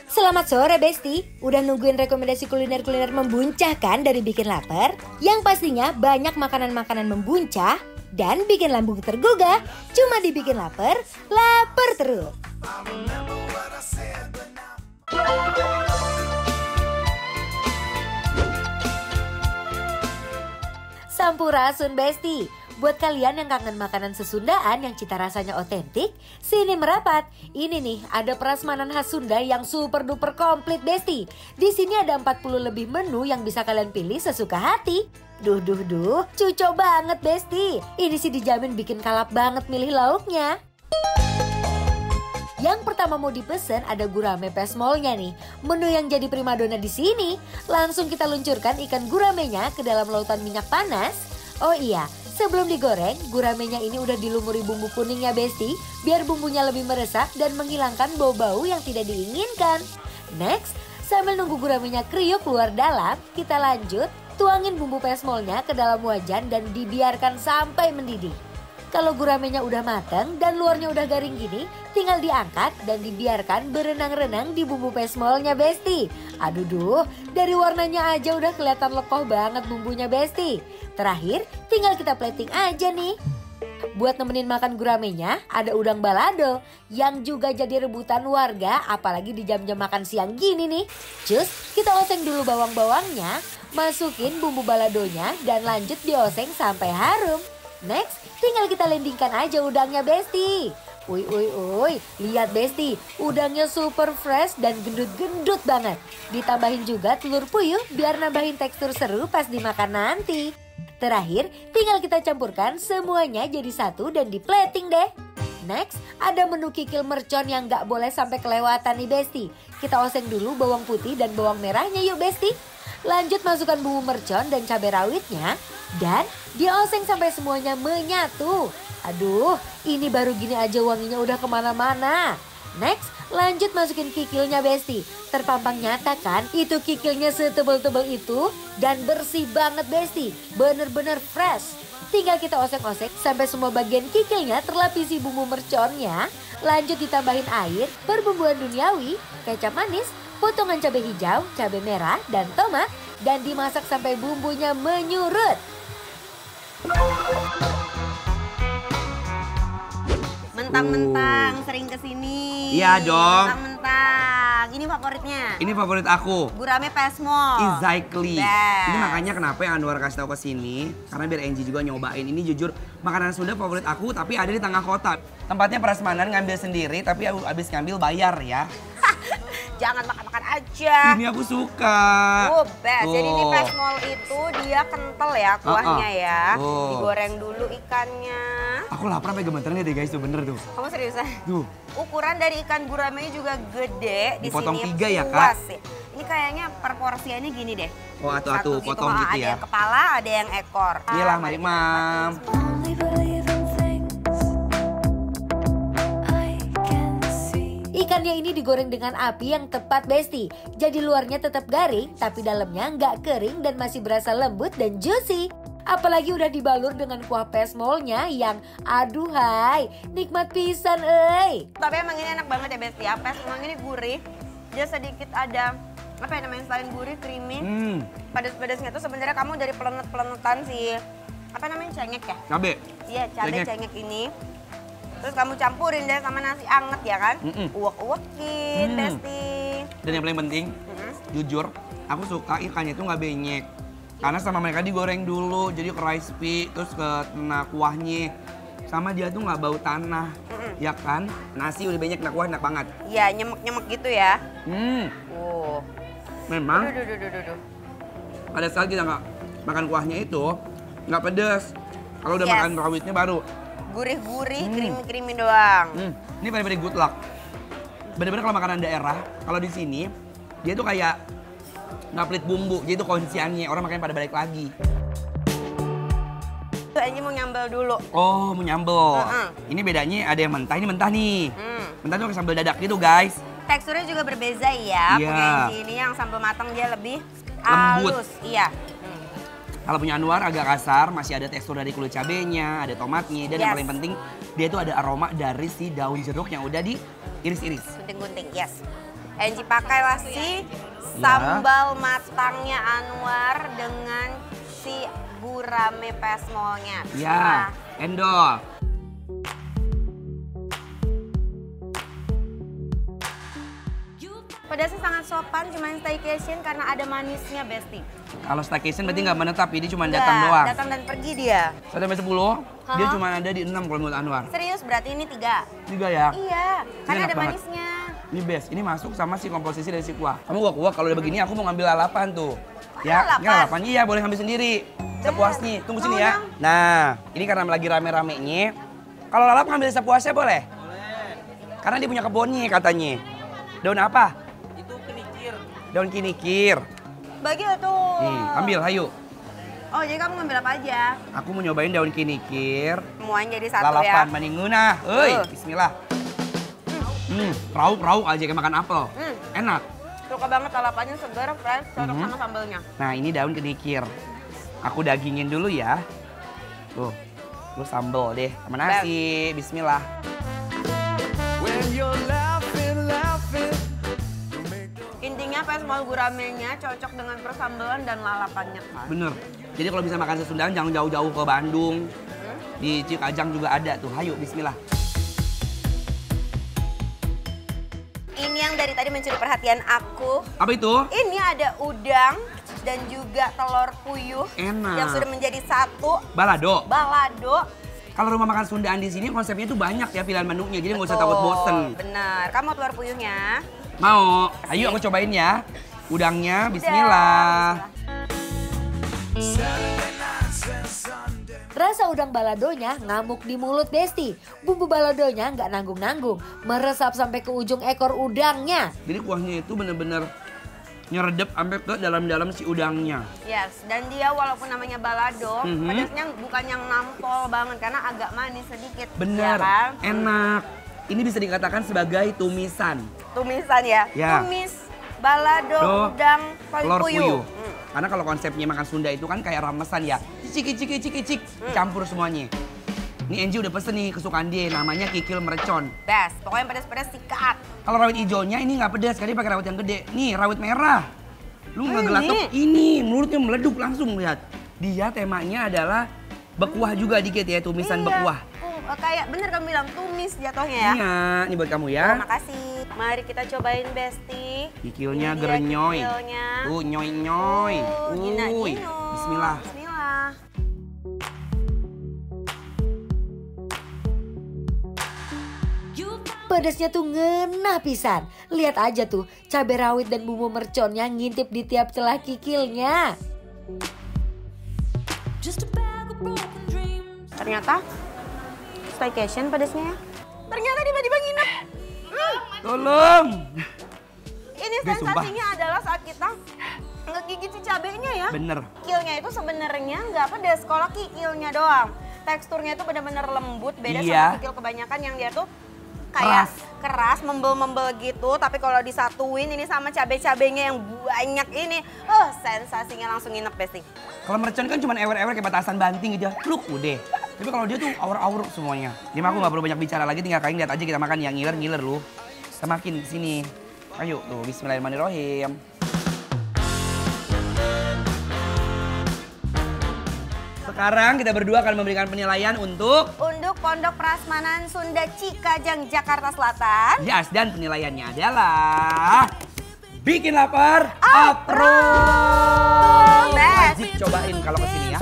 Selamat sore Besti, udah nungguin rekomendasi kuliner-kuliner membuncah kan dari Bikin Lapar? Yang pastinya banyak makanan-makanan membuncah dan bikin lambung tergugah. Cuma dibikin lapar, lapar terus. Sampurasun Besti. Buat kalian yang kangen makanan sesundaan yang cita rasanya otentik, sini merapat. Ini nih, ada prasmanan khas Sunda yang super duper komplit Besti. Di sini ada 40 lebih menu yang bisa kalian pilih sesuka hati. Duh, cuco banget Besti. Ini sih dijamin bikin kalap banget milih lauknya. Yang pertama mau dipesen ada gurame pesmolnya nih. Menu yang jadi primadona di sini. Langsung kita luncurkan ikan guramenya ke dalam lautan minyak panas. Oh iya, sebelum digoreng, guramenya ini udah dilumuri bumbu kuning ya Besti. Biar bumbunya lebih meresap dan menghilangkan bau-bau yang tidak diinginkan. Next, sambil nunggu guramenya kriuk keluar dalam, kita lanjut tuangin bumbu pesmolnya ke dalam wajan dan dibiarkan sampai mendidih. Kalau guramenya udah mateng dan luarnya udah garing gini, tinggal diangkat dan dibiarkan berenang-renang di bumbu pesmolnya Besti. Aduh, dari warnanya aja udah kelihatan lekoh banget bumbunya Besti. Terakhir, tinggal kita plating aja nih. Buat nemenin makan guramenya, ada udang balado yang juga jadi rebutan warga, apalagi di jam-jam makan siang gini nih. Cus, kita oseng dulu bawang-bawangnya, masukin bumbu baladonya dan lanjut dioseng sampai harum. Next, tinggal kita landingkan aja udangnya Besti. Uy, lihat Besti, udangnya super fresh dan gendut-gendut banget. Ditambahin juga telur puyuh biar nambahin tekstur seru pas dimakan nanti. Terakhir, tinggal kita campurkan semuanya jadi satu dan di-plating deh. Next, ada menu kikil mercon yang gak boleh sampai kelewatan nih Besti. Kita oseng dulu bawang putih dan bawang merahnya yuk Besti. Lanjut masukkan bumbu mercon dan cabai rawitnya dan dioseng sampai semuanya menyatu. Aduh, ini baru gini aja wanginya udah kemana-mana. Next, lanjut masukin kikilnya Besti. Terpampang nyata kan itu kikilnya setebel-tebel itu dan bersih banget Besti. Bener-bener fresh. Tinggal kita oseng-oseng sampai semua bagian kikilnya terlapisi bumbu merconnya. Lanjut ditambahin air, perbumbuan duniawi, kecap manis, potongan cabai hijau, cabai merah, dan tomat. Dan dimasak sampai bumbunya menyurut. Mentang-mentang sering kesini. Iya dong. Mentang-mentang. Ini favoritnya. Ini favorit aku. Gurame pesmol. Exactly. Best. Ini makanya kenapa yang Anwar kasih tahu ke sini, karena biar Angie juga nyobain. Ini jujur makanan Sunda favorit aku, tapi ada di tengah kota. Tempatnya prasmanan, ngambil sendiri, tapi abis ngambil bayar ya. Jangan makan-makan aja. Ini aku suka. Best. Jadi ini pesmol itu dia kental ya kuahnya ya. Digoreng dulu ikannya. Aku lapar sampai gemeteran deh guys, tuh bener tuh. Kamu seriusan? Tuh. Ukuran dari ikan guramenya juga gede. Dipotong di sini 3 ya, Kak? puas ya. Ini kayaknya proporsinya gini deh. Oh, atu-atu potong gitu gitu ada ya. yang kepala, ada yang ekor. Inilah mari mam. Ikannya ini digoreng dengan api yang tepat Besti. Jadi luarnya tetap garing, tapi dalamnya nggak kering dan masih berasa lembut dan juicy. Apalagi udah dibalur dengan kuah pesmolnya yang aduhai, nikmat pisan Tapi emang ini enak banget ya Besti ya. Pesmolnya ini gurih. Dia sedikit ada apa ya namanya selain gurih, creamy. Pedas-pedasnya tuh sebenarnya kamu dari pelenet-pelenetan si apa namanya cengek ya? Cabe. Iya, cabe cengek ini. Terus kamu campurin deh sama nasi anget ya kan? Uwek-uwekin Besti. Dan yang paling penting, jujur, aku suka ikannya itu nggak benyek. Karena sama mereka digoreng dulu, jadi crispy, terus kena kuahnya. Sama dia tuh nggak bau tanah, ya kan? Nasi udah banyak, kena kuah enak banget. Iya, nyemek-nyemek gitu ya. Memang, Duh. pada saat kita nggak makan kuahnya itu, nggak pedes. Kalau udah makan rawitnya baru. Gurih-gurih, creamy-creamy doang. Ini paling good luck. Bener-bener kalau makanan daerah, kalau di sini, dia tuh kayak nggak pelit bumbu, jadi itu kunciannya, orang makanya pada balik lagi. Ini mau nyambel dulu. Oh, mau nyambel. Ini bedanya ada yang mentah, ini mentah nih. Mentah tuh pakai sambal dadak gitu guys. Teksturnya juga berbeza ya. Iya. Punya ini yang sambal matang dia lebih Lembut. halus. Iya. Kalau punya Anwar agak kasar, masih ada tekstur dari kulit cabenya, ada tomatnya, dan yang paling penting dia itu ada aroma dari si daun jeruk yang udah diiris-iris. Gunting-gunting, yes. Angie pakailah si sambal matangnya Anwar dengan si gurame pesmolnya. Ya, endol. Pedasnya sangat sopan, cuma staycation karena ada manisnya, Besti. Kalau staycation berarti nggak menetap, ini cuma datang doang. Datang dan pergi dia. 1 sampai 10, dia cuma ada di 6 kalau menurut Anwar. Serius, berarti ini 3. 3 ya? Iya, karena enak ada banget. manisnya. Ini best, ini masuk sama si komposisi dari si kuah. Kamu kuah kalau udah begini aku mau ngambil lalapan tuh. Lalapan? Ini lalapan, iya boleh ngambil sendiri. Sepuasnya, tunggu sini ya. Nah, ini karena lagi rame-ramenya. Kalau lalap ngambil sepuasnya boleh? Boleh. Karena dia punya kebunnya katanya. Daun apa? Daun kinikir. Bagi tuh. Nih, ambil, ayo. Oh, jadi kamu ngambil apa aja? Aku mau nyobain daun kinikir. Semuanya jadi satu lalapan ya. maninguna. Bismillah. Rauk-rauk aja kayak makan apel. Enak. Suka banget lalapannya segar, fresh, cocok sama sambelnya. Nah, ini daun kinikir. Aku dagingin dulu ya. Tuh, lu sambel deh sama nasi. Bismillah. Intinya pesmol guramenya cocok dengan persambelan dan lalapannya kan. Bener. Jadi kalau bisa makan Sunda jangan jauh-jauh ke Bandung. Di Cikajang juga ada tuh. Hayu, bismillah. Ini yang dari tadi mencuri perhatian aku. Apa itu? Ini ada udang dan juga telur puyuh. Enak. Yang sudah menjadi satu. Balado. Balado. Kalau rumah makan Sundaan di sini konsepnya tuh banyak ya pilihan menunya. Jadi nggak usah takut bosen. Bener. Kamu telur puyuhnya? Mau. Ayo aku cobain ya. Udangnya, bismillah. Rasa udang baladonya ngamuk di mulut Besti. Bumbu baladonya nggak nanggung-nanggung, meresap sampai ke ujung ekor udangnya. Jadi kuahnya itu bener-bener nyeredep sampai ke dalam-dalam si udangnya. Yes, dan dia walaupun namanya balado, pedasnya bukan yang nampol banget karena agak manis sedikit. Bener, ya kan? enak. Ini bisa dikatakan sebagai tumisan. Tumisan ya? Ya. Tumis, balado, udang, telur puyuh. Karena kalau konsepnya makan Sunda itu kan kayak ramesan ya. Cik, campur semuanya. Ini Angie udah pesen nih kesukaan dia, namanya kikil mercon. Best, pokoknya pedas-pedas sikat. Kalau rawit hijaunya ini nggak pedas, karena dia pakai rawit yang gede. Nih, rawit merah. Lu ngegelatok ini, mulutnya meleduk langsung lihat. Dia temanya adalah bekuah juga dikit ya, tumisan bekuah. Kayak bener kamu bilang tumis jatuhnya ya. Iya, ini buat kamu ya. Terima kasih. Mari kita cobain Besti. Kikilnya Ini dia gerenyoy. kikilnya. Nyoy-nyoy. Gina-gino. Bismillah. Bismillah. Pedasnya tuh ngenah pisan. Lihat aja tuh, cabai rawit dan bumbu merconnya ngintip di tiap celah kikilnya. Ternyata staycation pedasnya ya. Ternyata tiba-tiba nginep. Tolong. Ini sensasinya adalah saat kita ngegigit si cabenya ya. Bener. Kikilnya itu sebenarnya nggak pedas, kalau kikilnya doang. Teksturnya itu benar-benar lembut, beda sama kikil kebanyakan yang dia tuh kayak keras, membel-membel gitu. Tapi kalau disatuin ini sama cabai-cabainya yang banyak ini, sensasinya langsung nginep Besti. Kalau mercon kan cuma ewer-ewer kayak batasan banting gitu, pluk udah. Tapi kalau dia tuh aur-aur semuanya. Jadi aku nggak perlu banyak bicara lagi, tinggal kalian lihat aja kita makan yang ngiler-ngiler lu. Kita makin sini. Ayo tuh, bismillahirrahmanirrahim. Sekarang kita berdua akan memberikan penilaian untuk Pondok Prasmanan Sunda Cikajang, Jakarta Selatan. Yes, dan penilaiannya adalah bikin lapar, approve. Wajib cobain kalau kesini ya.